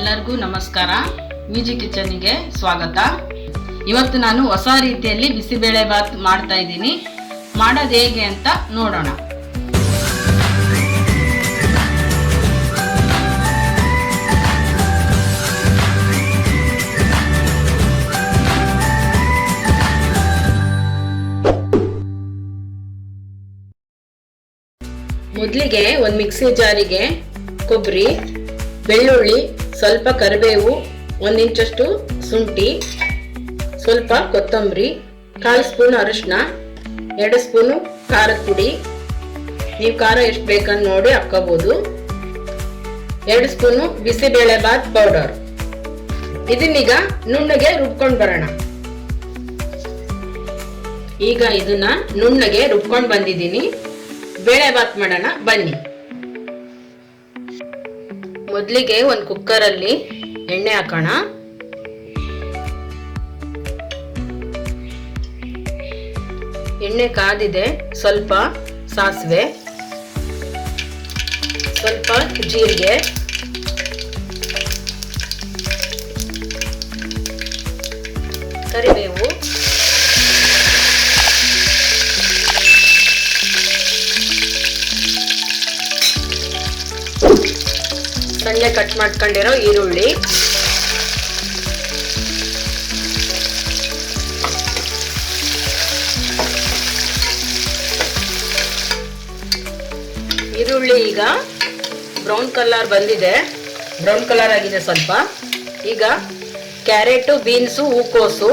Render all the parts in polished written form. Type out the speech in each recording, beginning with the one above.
ಎಲ್ಲರಿಗೂ ನಮಸ್ಕಾರ. ವಿಜಿ ಕಿಚನ್ಗೆ ಸ್ವಾಗತ. ಇವತ್ತು ನಾನು ಹೊಸ ರೀತಿಯಲ್ಲಿ ಬಿಸಿಬೇಳೆ ಬಾತ್ ಮಾಡ್ತಾ ಇದ್ದೀನಿ. ಮಾಡೋದು ಹೇಗೆ ಅಂತ ನೋಡೋಣ. ಮೊದಲಿಗೆ ಒಂದು ಮಿಕ್ಸಿ ಜಾರಿಗೆ ಕೊಬ್ಬರಿ, ಬೆಳ್ಳುಳ್ಳಿ, ಸ್ವಲ್ಪ ಕರಿಬೇವು, 1 ಇಂಚಷ್ಟು ಶುಂಠಿ, ಸ್ವಲ್ಪ ಕೊತ್ತಂಬರಿ, 1/4 ಸ್ಪೂನ್ ಅರಿಶಿನ, 2 ಸ್ಪೂನು ಖಾರದ ಪುಡಿ, ನೀವು ಖಾರ ಎಷ್ಟು ಬೇಕಂತ ನೋಡಿ ಹಾಕೋಬಹುದು, 2 ಸ್ಪೂನು ಬಿಸಿಬೇಳೆ ಬಾತ್ ಪೌಡರ್. ಇದನ್ನೀಗ ನುಣ್ಣಗೆ ರುಬ್ಕೊಂಡು ಬರೋಣ. ಈಗ ಇದನ್ನ ನುಣ್ಣಗೆ ರುಬ್ಕೊಂಡು ಬಂದಿದ್ದೀನಿ. ಬೇಳೆ ಬಾತ್ ಮಾಡೋಣ ಬನ್ನಿ. ಮೊದಲಿಗೆ ಒಂದು ಕುಕ್ಕರಲ್ಲಿ ಎಣ್ಣೆ ಹಾಕೋಣ. ಎಣ್ಣೆ ಕಾದಿದೆ. ಸ್ವಲ್ಪ ಸಾಸಿವೆ, ಸ್ವಲ್ಪ ಜೀರಿಗೆ, ಕರಿಬೇವು, ಸಣ್ಣ ಕಟ್ ಮಾಡ್ಕೊಂಡಿರೋ ಈರುಳ್ಳಿ, ಈರುಳ್ಳಿ ಈಗ ಬ್ರೌನ್ ಕಲರ್ ಬಂದಿದೆ. ಬ್ರೌನ್ ಕಲರ್ ಆಗಿದೆ ಸ್ವಲ್ಪ. ಈಗ ಕ್ಯಾರೆಟು, ಬೀನ್ಸು, ಹೂಕೋಸು,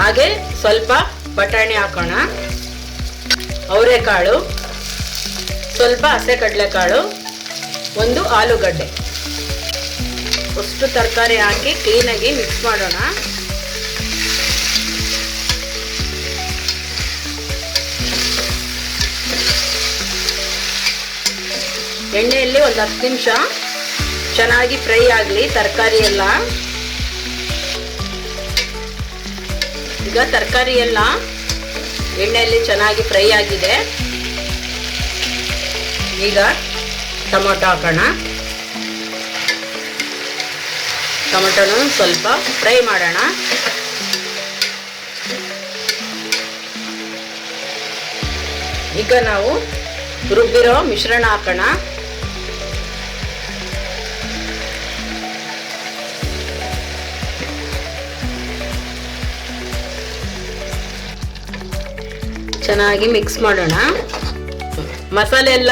ಹಾಗೆ ಸ್ವಲ್ಪ ಬಟಾಣಿ ಹಾಕೋಣ. ಅವರೆಕಾಳು, ಸ್ವಲ್ಪ ಹಸೆ ಕಡಲೆಕಾಳು, 1 ಆಲೂಗಡ್ಡೆ. ಅಷ್ಟು ತರಕಾರಿ ಹಾಕಿ ಕ್ಲೀನಾಗಿ ಮಿಕ್ಸ್ ಮಾಡೋಣ. ಎಣ್ಣೆಯಲ್ಲಿ ಒಂದು 10 ನಿಮಿಷ ಚೆನ್ನಾಗಿ ಫ್ರೈ ಆಗಲಿ ತರಕಾರಿ ಎಲ್ಲ. ಈಗ ತರಕಾರಿ ಎಲ್ಲ ಎಣ್ಣೆಯಲ್ಲಿ ಚೆನ್ನಾಗಿ ಫ್ರೈ ಆಗಿದೆ. ಈಗ ಟೊಮೊಟೊ ಹಾಕೋಣ. ಟೊಮೊಟೊನು ಸ್ವಲ್ಪ ಫ್ರೈ ಮಾಡೋಣ. ಈಗ ನಾವು ರುಬ್ಬಿರೋ ಮಿಶ್ರಣ ಹಾಕೋಣ. ಚೆನ್ನಾಗಿ ಮಿಕ್ಸ್ ಮಾಡೋಣ. ಮಸಾಲೆ ಎಲ್ಲ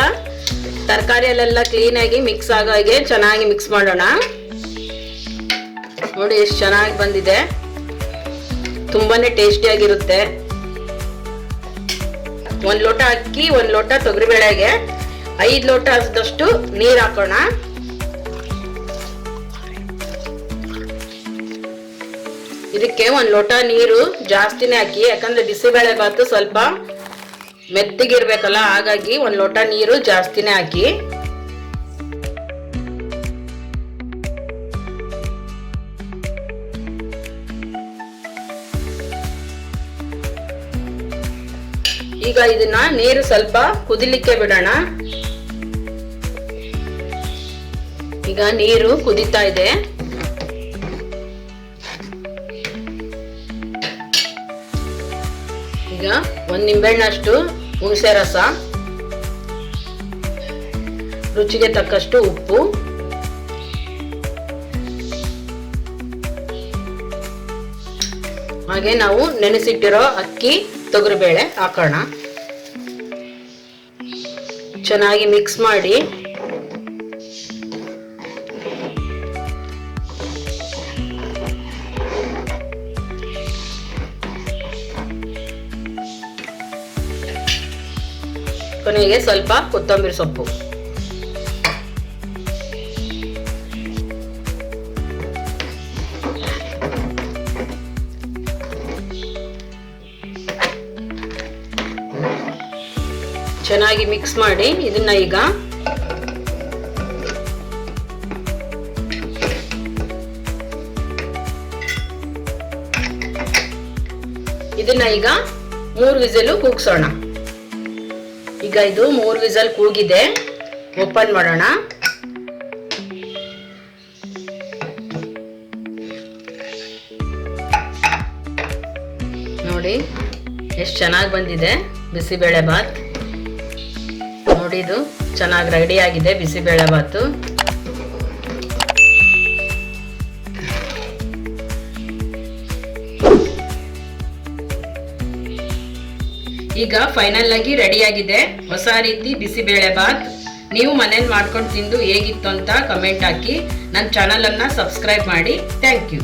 ತರಕಾರಿಯಲ್ಲೆಲ್ಲ ಕ್ಲೀನಾಗಿ ಮಿಕ್ಸ್ ಆಗೋ ಹಾಗೆ ಚೆನ್ನಾಗಿ ಮಿಕ್ಸ್ ಮಾಡೋಣ. ನೋಡಿ ಎಷ್ಟು ಚೆನ್ನಾಗಿ ಬಂದಿದೆ. ತುಂಬಾನೇ ಟೇಸ್ಟಿಯಾಗಿರುತ್ತೆ. 1 ಲೋಟ ಅಕ್ಕಿ, 1 ಲೋಟ ತೊಗರಿಬೇಳೆಗೆ 5 ಲೋಟ ಆದಷ್ಟು ನೀರು ಹಾಕೋಣ. ಇದಕ್ಕೆ 1 ಲೋಟ ನೀರು ಜಾಸ್ತಿನೇ ಹಾಕಿ, ಯಾಕಂದ್ರೆ ಬಿಸಿಬೇಳೆ ಬಾತು ಸ್ವಲ್ಪ ಮೆತ್ತಗಿರ್ಬೇಕಲ್ಲ, ಹಾಗಾಗಿ 1 ಲೋಟ ನೀರು ಜಾಸ್ತಿನೇ ಹಾಕಿ. ಈಗ ಇದನ್ನ ನೀರು ಸ್ವಲ್ಪ ಕುದಿಲಿಕ್ಕೆ ಬಿಡೋಣ. ಈಗ ನೀರು ಕುದೀತಾ ಇದೆ. ಈಗ 1 ನಿಂಬೆಹಣ್ಣಷ್ಟು ಹುಣಸೆ ರಸ, ರುಚಿಗೆ ತಕ್ಕಷ್ಟು ಉಪ್ಪು, ಹಾಗೆ ನಾವು ನೆನೆಸಿಟ್ಟಿರೋ ಅಕ್ಕಿ, ತೊಗರಿಬೇಳೆ ಹಾಕೋಣ. ಚೆನ್ನಾಗಿ ಮಿಕ್ಸ್ ಮಾಡಿ ಕೊನೆಗೆ ಸ್ವಲ್ಪ ಕೊತ್ತಂಬರಿ ಸೊಪ್ಪು. ಚೆನ್ನಾಗಿ ಮಿಕ್ಸ್ ಮಾಡಿ ಇದನ್ನ ಈಗ ಇದನ್ನ ಈಗ 3 ವಿಸಿಲು ಕೂಗಿಸೋಣ. ಈಗ ಇದು 3 ವಿಸಿಲ್ ಕೂಗಿದೆ. ಓಪನ್ ಮಾಡೋಣ. ನೋಡಿ ಎಷ್ಟು ಚೆನ್ನಾಗಿ ಬಂದಿದೆ ಬಿಸಿಬೇಳೆ ಬಾತ್. ನೋಡಿ ಇದು ಚೆನ್ನಾಗಿ ರೆಡಿ ಆಗಿದೆ ಬಿಸಿಬೇಳೆ ಬಾತು. ಈಗ ಫೈನಲ್ ಆಗಿ ರೆಡಿ ಆಗಿದೆ ಹೊಸ ರೀತಿ ಬಿಸಿಬೇಳೆ ಬಾತ್. ನೀವು ಮನೇಲಿ ಮಾಡ್ಕೊಂಡು ತಿಂದು ಹೇಗಿತ್ತು ಅಂತ ಕಮೆಂಟ್ ಹಾಕಿ. ನನ್ನ ಚಾನಲ್ ಅನ್ನ ಸಬ್ಸ್ಕ್ರೈಬ್ ಮಾಡಿ. Thank you.